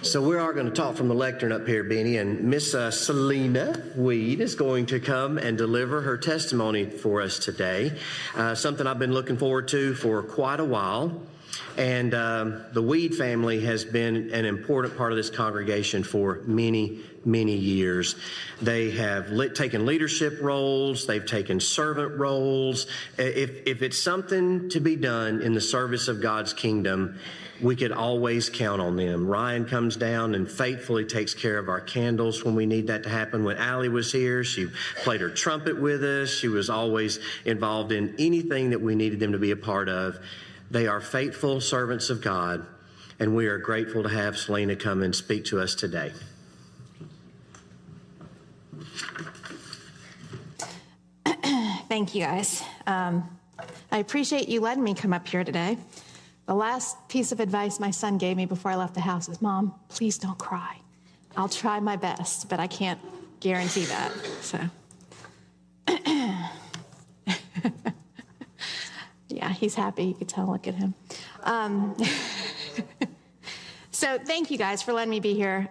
So we are going to talk from the lectern up here, Benny, and Miss Salena Weed is going to come and deliver her testimony for us today, something I've been looking forward to for quite a while. And the Weed family has been an important part of this congregation for many, many years. They have taken leadership roles. They've taken servant roles. If it's something to be done in the service of God's kingdom, we could always count on them. Ryan comes down and faithfully takes care of our candles when we need that to happen. When Allie was here, she played her trumpet with us. She was always involved in anything that we needed them to be a part of. They are faithful servants of God, and we are grateful to have Salena come and speak to us today. Thank you, guys. I appreciate you letting me come up here today. The last piece of advice my son gave me before I left the house is, Mom, please don't cry. I'll try my best, but I can't guarantee that. So, yeah, he's happy. You can tell, look at him. So thank you guys for letting me be here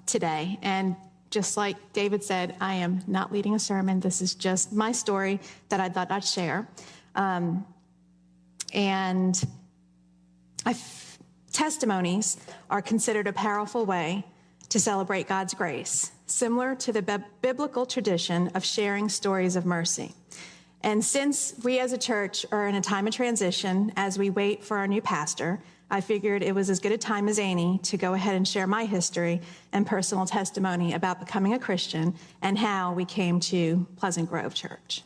today. And just like David said, I am not leading a sermon. This is just my story that I thought I'd share. Testimonies are considered a powerful way to celebrate God's grace, similar to the biblical tradition of sharing stories of mercy. And since we as a church are in a time of transition as we wait for our new pastor, I figured it was as good a time as any to go ahead and share my history and personal testimony about becoming a Christian and how we came to Pleasant Grove Church.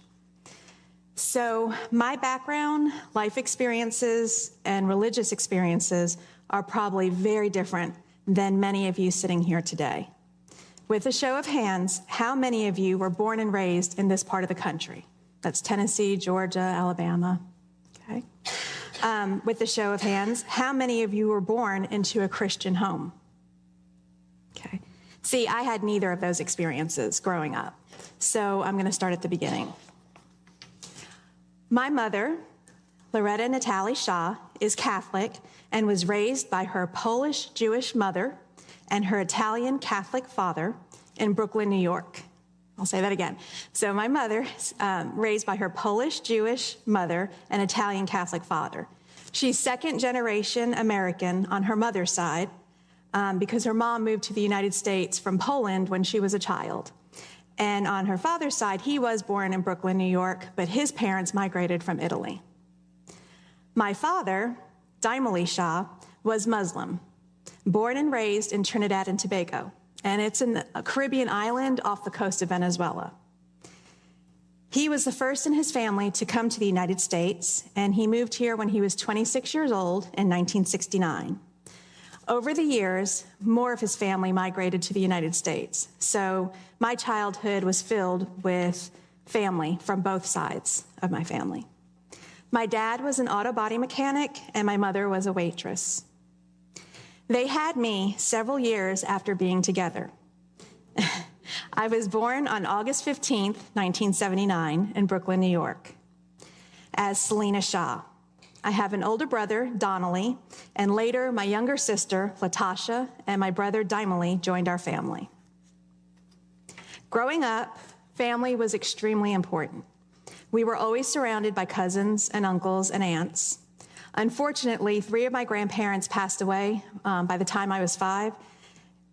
So my background, life experiences, and religious experiences are probably very different than many of you sitting here today. With a show of hands, how many of you were born and raised in this part of the country? That's Tennessee, Georgia, Alabama, okay? With a show of hands, how many of you were born into a Christian home? Okay. See, I had neither of those experiences growing up, so I'm going to start at the beginning. My mother, Loretta Natalie Shaw, is Catholic and was raised by her Polish Jewish mother and her Italian Catholic father in Brooklyn, New York. I'll say that again. So my mother, raised by her Polish Jewish mother and Italian Catholic father. She's second generation American on her mother's side because her mom moved to the United States from Poland when she was a child. And on her father's side, he was born in Brooklyn, New York, but his parents migrated from Italy. My father, Daimali Shaw, was Muslim, born and raised in Trinidad and Tobago. And it's a Caribbean island off the coast of Venezuela. He was the first in his family to come to the United States, and he moved here when he was 26 years old in 1969. Over the years, more of his family migrated to the United States. So my childhood was filled with family from both sides of my family. My dad was an auto body mechanic, and my mother was a waitress. They had me several years after being together. I was born on August 15th, 1979, in Brooklyn, New York, as Salena Shaw. I have an older brother, Donnelly, and later my younger sister, Latasha, and my brother, Daimali, joined our family. Growing up, family was extremely important. We were always surrounded by cousins and uncles and aunts. Unfortunately, 3 of my grandparents passed away by the time I was 5,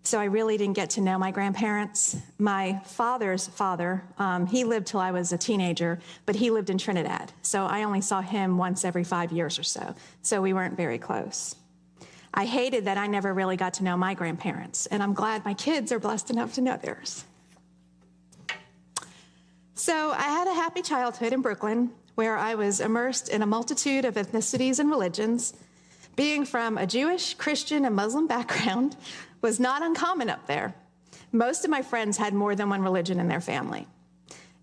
so I really didn't get to know my grandparents. My father's father, he lived till I was a teenager, but he lived in Trinidad, so I only saw him once every 5 years or so we weren't very close. I hated that I never really got to know my grandparents, and I'm glad my kids are blessed enough to know theirs. So I had a happy childhood in Brooklyn, where I was immersed in a multitude of ethnicities and religions. Being from a Jewish, Christian, and Muslim background was not uncommon up there. Most of my friends had more than one religion in their family.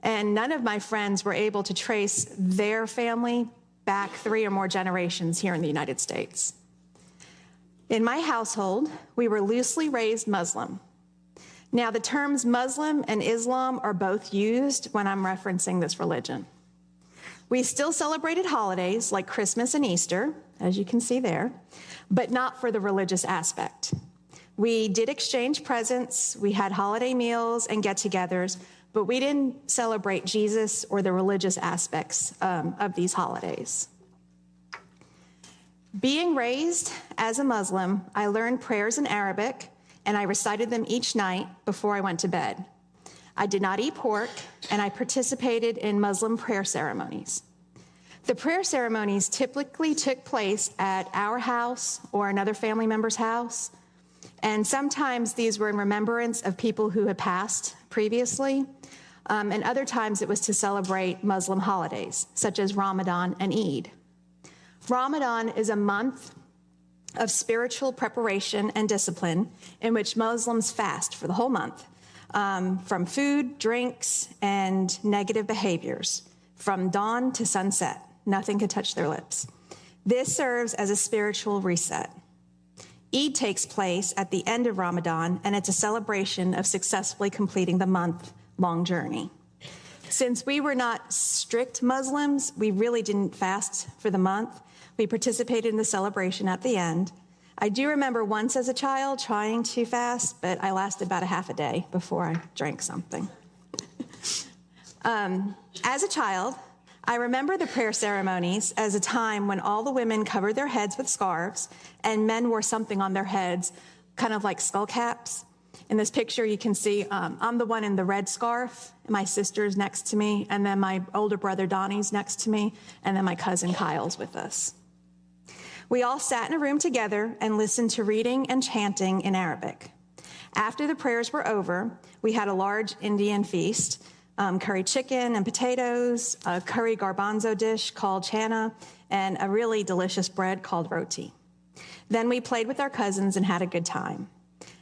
And none of my friends were able to trace their family back 3 or more generations here in the United States. In my household, we were loosely raised Muslim. Now, the terms Muslim and Islam are both used when I'm referencing this religion. We still celebrated holidays like Christmas and Easter, as you can see there, but not for the religious aspect. We did exchange presents, we had holiday meals and get-togethers, but we didn't celebrate Jesus or the religious aspects of these holidays. Being raised as a Muslim, I learned prayers in Arabic, and I recited them each night before I went to bed. I did not eat pork, and I participated in Muslim prayer ceremonies. The prayer ceremonies typically took place at our house or another family member's house, and sometimes these were in remembrance of people who had passed previously, and other times it was to celebrate Muslim holidays, such as Ramadan and Eid. Ramadan is a month of spiritual preparation and discipline in which Muslims fast for the whole month, from food, drinks, and negative behaviors, from dawn to sunset. Nothing can touch their lips. This serves as a spiritual reset. Eid takes place at the end of Ramadan, and it's a celebration of successfully completing the month-long journey. Since we were not strict Muslims, we really didn't fast for the month. We participated in the celebration at the end. I do remember once as a child trying to fast, but I lasted about a half a day before I drank something. As a child, I remember the prayer ceremonies as a time when all the women covered their heads with scarves and men wore something on their heads, kind of like skull caps. In this picture, you can see I'm the one in the red scarf, my sister's next to me, and then my older brother Donnie's next to me, and then my cousin Kyle's with us. We all sat in a room together and listened to reading and chanting in Arabic. After the prayers were over, we had a large Indian feast, curry chicken and potatoes, a curry garbanzo dish called chana, and a really delicious bread called roti. Then we played with our cousins and had a good time.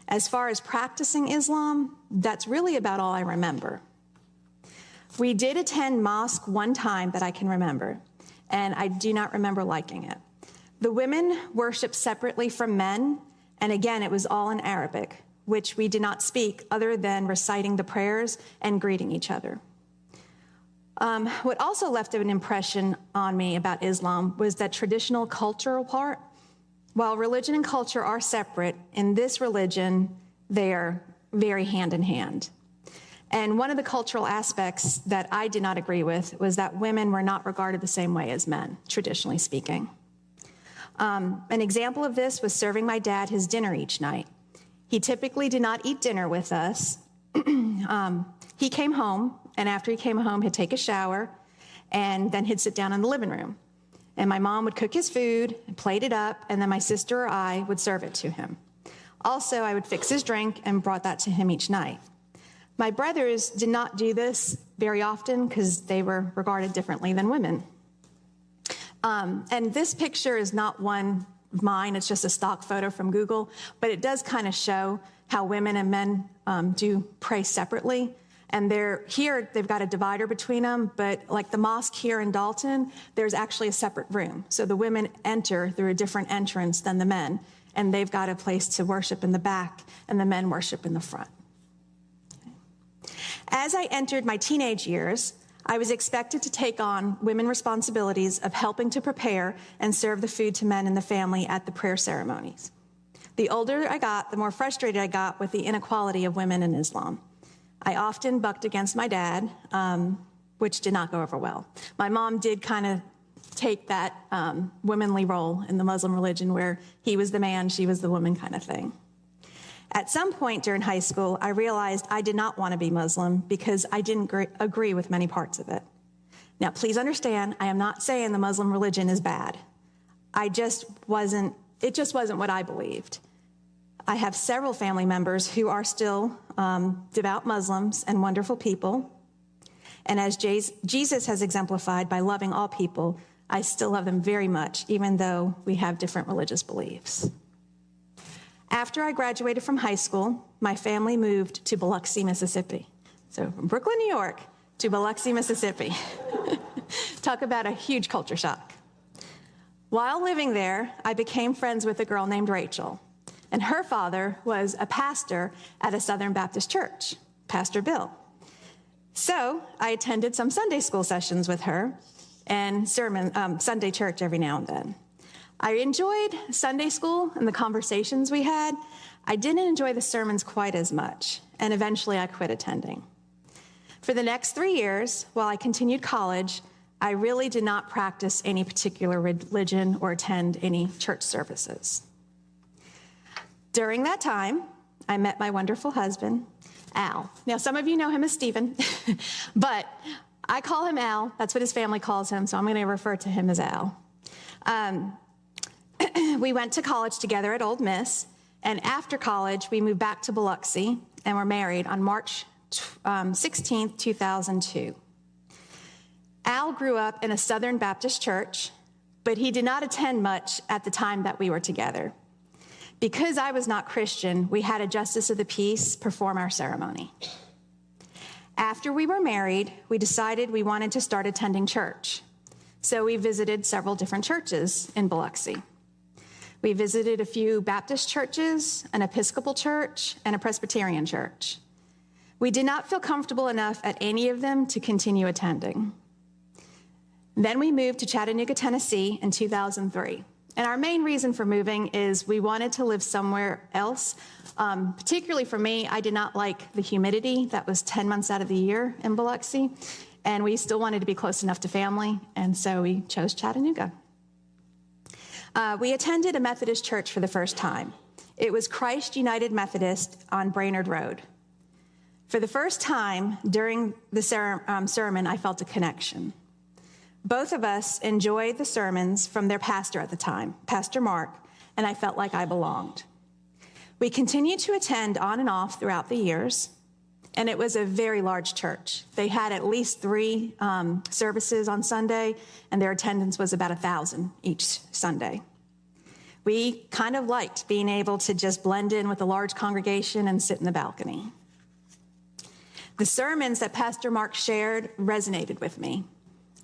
As far as practicing Islam, that's really about all I remember. We did attend mosque one time that I can remember, and I do not remember liking it. The women worshiped separately from men, and again, it was all in Arabic, which we did not speak other than reciting the prayers and greeting each other. What also left an impression on me about Islam was that traditional cultural part. While religion and culture are separate, in this religion, they are very hand in hand. And one of the cultural aspects that I did not agree with was that women were not regarded the same way as men, traditionally speaking. An example of this was serving my dad his dinner each night. He typically did not eat dinner with us. He came home, and after he came home, he'd take a shower, and then he'd sit down in the living room. And my mom would cook his food, plate it up, and then my sister or I would serve it to him. Also, I would fix his drink and brought that to him each night. My brothers did not do this very often because they were regarded differently than women. And this picture is not one of mine, it's just a stock photo from Google, but it does kind of show how women and men do pray separately. And they've got a divider between them, but like the mosque here in Dalton, there's actually a separate room. So the women enter through a different entrance than the men, and they've got a place to worship in the back, and the men worship in the front. As I entered my teenage years, I was expected to take on women responsibilities of helping to prepare and serve the food to men in the family at the prayer ceremonies. The older I got, the more frustrated I got with the inequality of women in Islam. I often bucked against my dad, which did not go over well. My mom did kind of take that womanly role in the Muslim religion where he was the man, she was the woman kind of thing. At some point during high school, I realized I did not want to be Muslim because I didn't agree with many parts of it. Now, please understand, I am not saying the Muslim religion is bad. It just wasn't what I believed. I have several family members who are still devout Muslims and wonderful people. And as Jesus has exemplified by loving all people, I still love them very much, even though we have different religious beliefs. After I graduated from high school, my family moved to Biloxi, Mississippi. So from Brooklyn, New York to Biloxi, Mississippi. Talk about a huge culture shock. While living there, I became friends with a girl named Rachel, and her father was a pastor at a Southern Baptist church, Pastor Bill. So I attended some Sunday school sessions with her and Sunday church every now and then. I enjoyed Sunday school and the conversations we had. I didn't enjoy the sermons quite as much, and eventually I quit attending. For the next 3 years, while I continued college, I really did not practice any particular religion or attend any church services. During that time, I met my wonderful husband, Al. Now, some of you know him as Stephen, but I call him Al. That's what his family calls him, so I'm going to refer to him as Al. We went to college together at Old Miss, and after college, we moved back to Biloxi and were married on March 16th, 2002. Al grew up in a Southern Baptist church, but he did not attend much at the time that we were together. Because I was not Christian, we had a justice of the peace perform our ceremony. After we were married, we decided we wanted to start attending church. So we visited several different churches in Biloxi. We visited a few Baptist churches, an Episcopal church, and a Presbyterian church. We did not feel comfortable enough at any of them to continue attending. Then we moved to Chattanooga, Tennessee in 2003. And our main reason for moving is we wanted to live somewhere else. Particularly for me, I did not like the humidity that was 10 months out of the year in Biloxi. And we still wanted to be close enough to family, and so we chose Chattanooga. We attended a Methodist church for the first time. It was Christ United Methodist on Brainerd Road. For the first time during the sermon, I felt a connection. Both of us enjoyed the sermons from their pastor at the time, Pastor Mark, and I felt like I belonged. We continued to attend on and off throughout the years, and it was a very large church. They had at least 3 services on Sunday, and their attendance was about 1,000 each Sunday. We kind of liked being able to just blend in with a large congregation and sit in the balcony. The sermons that Pastor Mark shared resonated with me.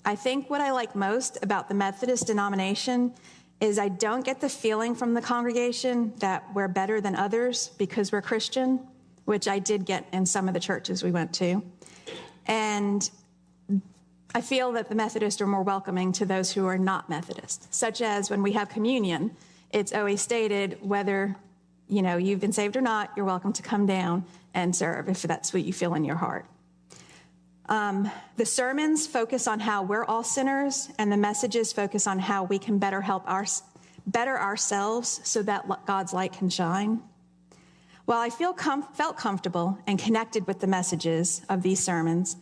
I think what I like most about the Methodist denomination is I don't get the feeling from the congregation that we're better than others because we're Christian, which I did get in some of the churches we went to. And I feel that the Methodists are more welcoming to those who are not Methodist, such as when we have communion, it's always stated whether you've been saved or not, you're welcome to come down and serve if that's what you feel in your heart. The sermons focus on how we're all sinners, and the messages focus on how we can better ourselves so that God's light can shine. While I felt comfortable and connected with the messages of these sermons,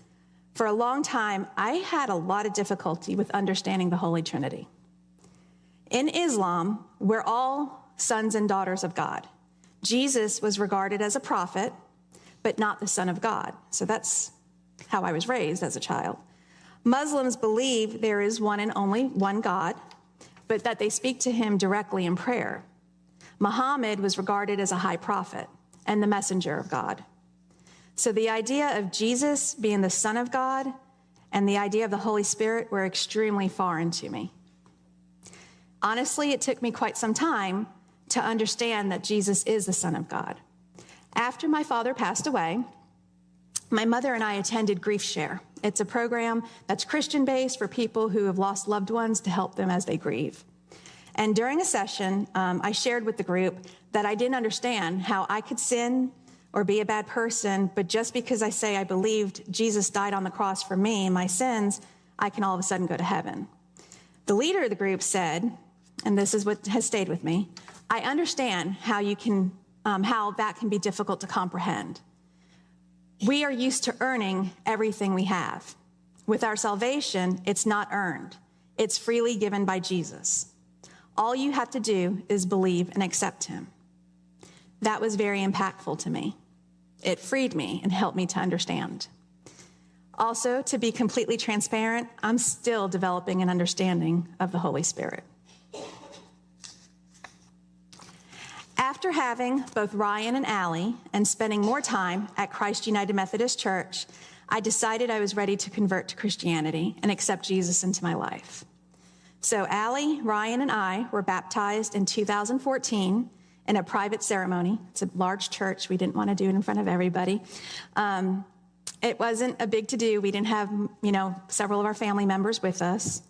for a long time, I had a lot of difficulty with understanding the Holy Trinity. In Islam, we're all sons and daughters of God. Jesus was regarded as a prophet, but not the Son of God. So that's how I was raised as a child. Muslims believe there is one and only one God, but that they speak to him directly in prayer. Muhammad was regarded as a high prophet and the messenger of God. So the idea of Jesus being the Son of God and the idea of the Holy Spirit were extremely foreign to me. Honestly, it took me quite some time to understand that Jesus is the Son of God. After my father passed away, my mother and I attended Grief Share. It's a program that's Christian-based for people who have lost loved ones to help them as they grieve. And during a session, I shared with the group that I didn't understand how I could sin or be a bad person, but just because I say I believed Jesus died on the cross for me and my sins, I can all of a sudden go to heaven. The leader of the group said, and this is what has stayed with me, I understand how that can be difficult to comprehend. We are used to earning everything we have. With our salvation, it's not earned. It's freely given by Jesus. All you have to do is believe and accept him. That was very impactful to me. It freed me and helped me to understand. Also, to be completely transparent, I'm still developing an understanding of the Holy Spirit. After having both Ryan and Allie and spending more time at Christ United Methodist Church, I decided I was ready to convert to Christianity and accept Jesus into my life. So Allie, Ryan, and I were baptized in 2014 in a private ceremony. It's a large church. We didn't want to do it in front of everybody. It wasn't a big to-do. We didn't have, several of our family members with us.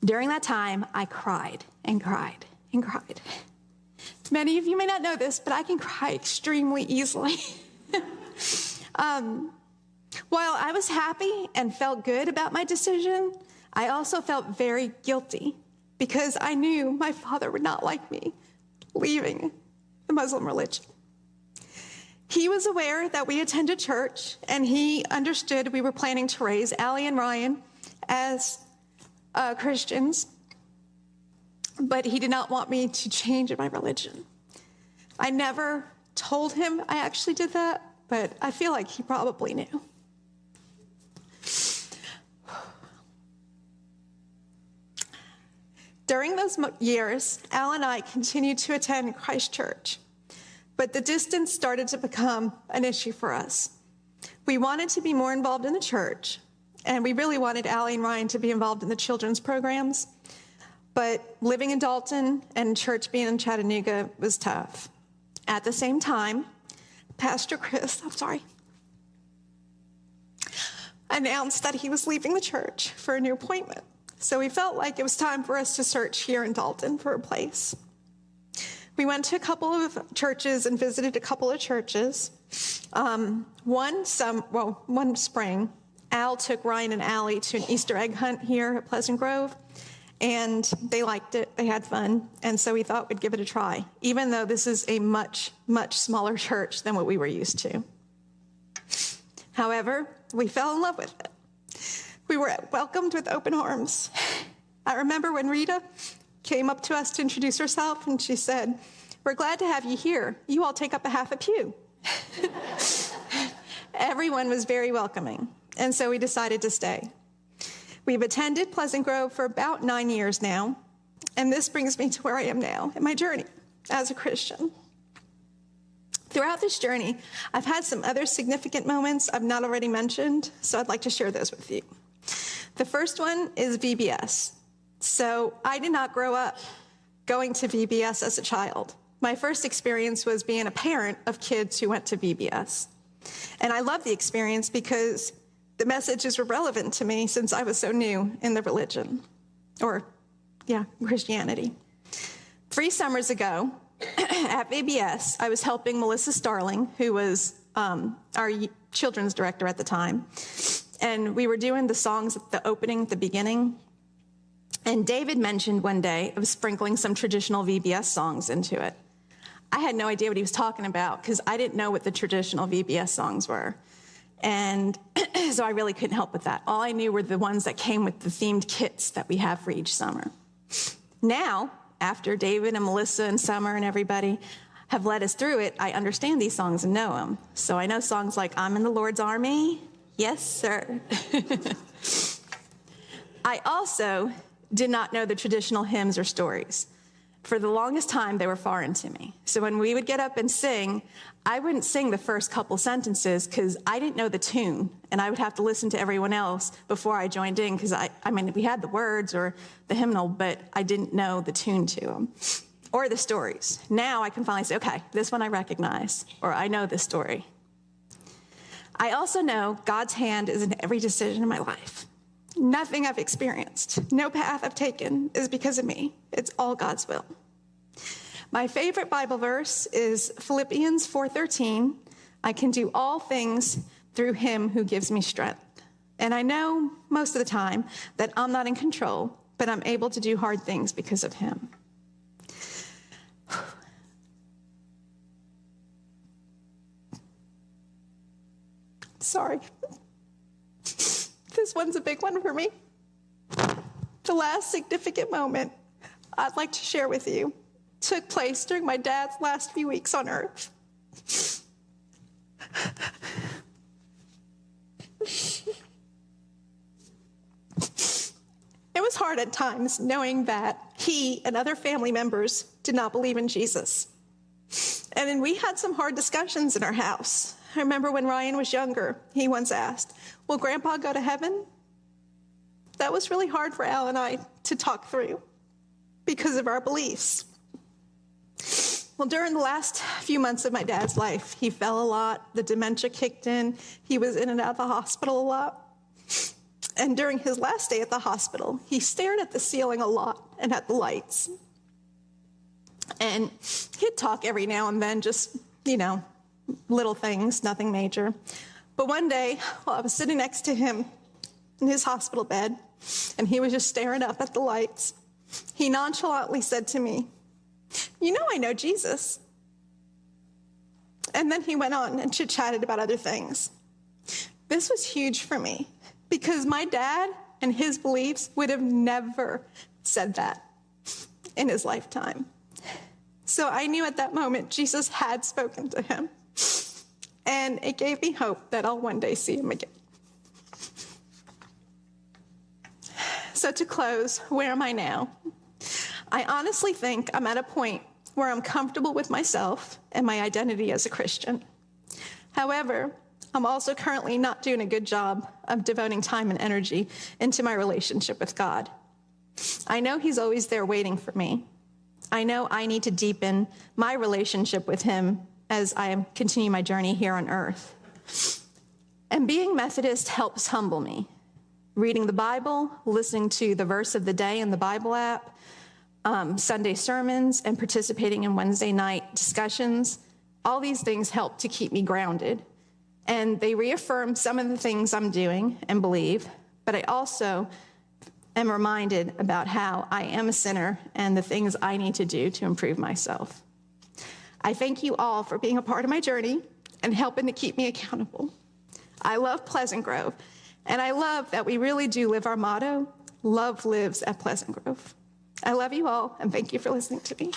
During that time, I cried and cried and cried. Many of you may not know this, but I can cry extremely easily. While I was happy and felt good about my decision, I also felt very guilty because I knew my father would not like me leaving the Muslim religion. He was aware that we attended church, and he understood we were planning to raise Allie and Ryan as Christians, but he did not want me to change my religion. I never told him I actually did that, but I feel like he probably knew. During those years, Al and I continued to attend Christ Church, but the distance started to become an issue for us. We wanted to be more involved in the church, and we really wanted Allie and Ryan to be involved in the children's programs, but living in Dalton and church being in Chattanooga was tough. At the same time, Pastor Chris, announced that he was leaving the church for a new appointment. So we felt like it was time for us to search here in Dalton for a place. We went to a couple of churches and visited a couple of churches. One spring, Al took Ryan and Allie to an Easter egg hunt here at Pleasant Grove, and they liked it. They had fun, and so we thought we'd give it a try, even though this is a much, much smaller church than what we were used to. However, we fell in love with it. We were welcomed with open arms. I remember when Rita came up to us to introduce herself, and she said, "We're glad to have you here. You all take up a half a pew." Everyone was very welcoming, and so we decided to stay. We've attended Pleasant Grove for about 9 years now, and this brings me to where I am now in my journey as a Christian. Throughout this journey, I've had some other significant moments I've not already mentioned, so I'd like to share those with you. The first one is VBS. So I did not grow up going to VBS as a child. My first experience was being a parent of kids who went to VBS. And I loved the experience because the messages were relevant to me since I was so new in the religion, Christianity. 3 summers ago, at VBS, I was helping Melissa Starling, who was our children's director at the time, and we were doing the songs at the opening, at the beginning, and David mentioned one day of sprinkling some traditional VBS songs into it. I had no idea what he was talking about because I didn't know what the traditional VBS songs were, and so I really couldn't help with that. All I knew were the ones that came with the themed kits that we have for each summer. Now, after David and Melissa and Summer and everybody have led us through it, I understand these songs and know them. So I know songs like "I'm in the Lord's Army." Yes, sir. I also did not know the traditional hymns or stories. For the longest time, they were foreign to me. So when we would get up and sing, I wouldn't sing the first couple sentences because I didn't know the tune, and I would have to listen to everyone else before I joined in because, we had the words or the hymnal, but I didn't know the tune to them or the stories. Now I can finally say, okay, this one I recognize, or I know this story. I also know God's hand is in every decision in my life. Nothing I've experienced, no path I've taken is because of me. It's all God's will. My favorite Bible verse is Philippians 4:13. I can do all things through him who gives me strength. And I know most of the time that I'm not in control, but I'm able to do hard things because of him. Sorry. This one's a big one for me. The last significant moment I'd like to share with you took place during my dad's last few weeks on earth. It was hard at times knowing that he and other family members did not believe in Jesus. And then we had some hard discussions in our house. I remember when Ryan was younger, he once asked, "Will Grandpa go to heaven?" That was really hard for Al and I to talk through because of our beliefs. Well, during the last few months of my dad's life, he fell a lot. The dementia kicked in. He was in and out of the hospital a lot. And during his last day at the hospital, he stared at the ceiling a lot and at the lights. And he'd talk every now and then, just, little things, nothing major. But one day, while I was sitting next to him in his hospital bed, and he was just staring up at the lights, he nonchalantly said to me, I know Jesus. And then he went on and chit-chatted about other things. This was huge for me because my dad and his beliefs would have never said that in his lifetime. So I knew at that moment Jesus had spoken to him, and it gave me hope that I'll one day see him again. So to close, where am I now? I honestly think I'm at a point where I'm comfortable with myself and my identity as a Christian. However, I'm also currently not doing a good job of devoting time and energy into my relationship with God. I know he's always there waiting for me. I know I need to deepen my relationship with him as I continue my journey here on earth. And being Methodist helps humble me. Reading the Bible, listening to the verse of the day in the Bible app, Sunday sermons, and participating in Wednesday night discussions, all these things help to keep me grounded. And they reaffirm some of the things I'm doing and believe, but I also am reminded about how I am a sinner and the things I need to do to improve myself. I thank you all for being a part of my journey and helping to keep me accountable. I love Pleasant Grove, and I love that we really do live our motto, love lives at Pleasant Grove. I love you all, and thank you for listening to me.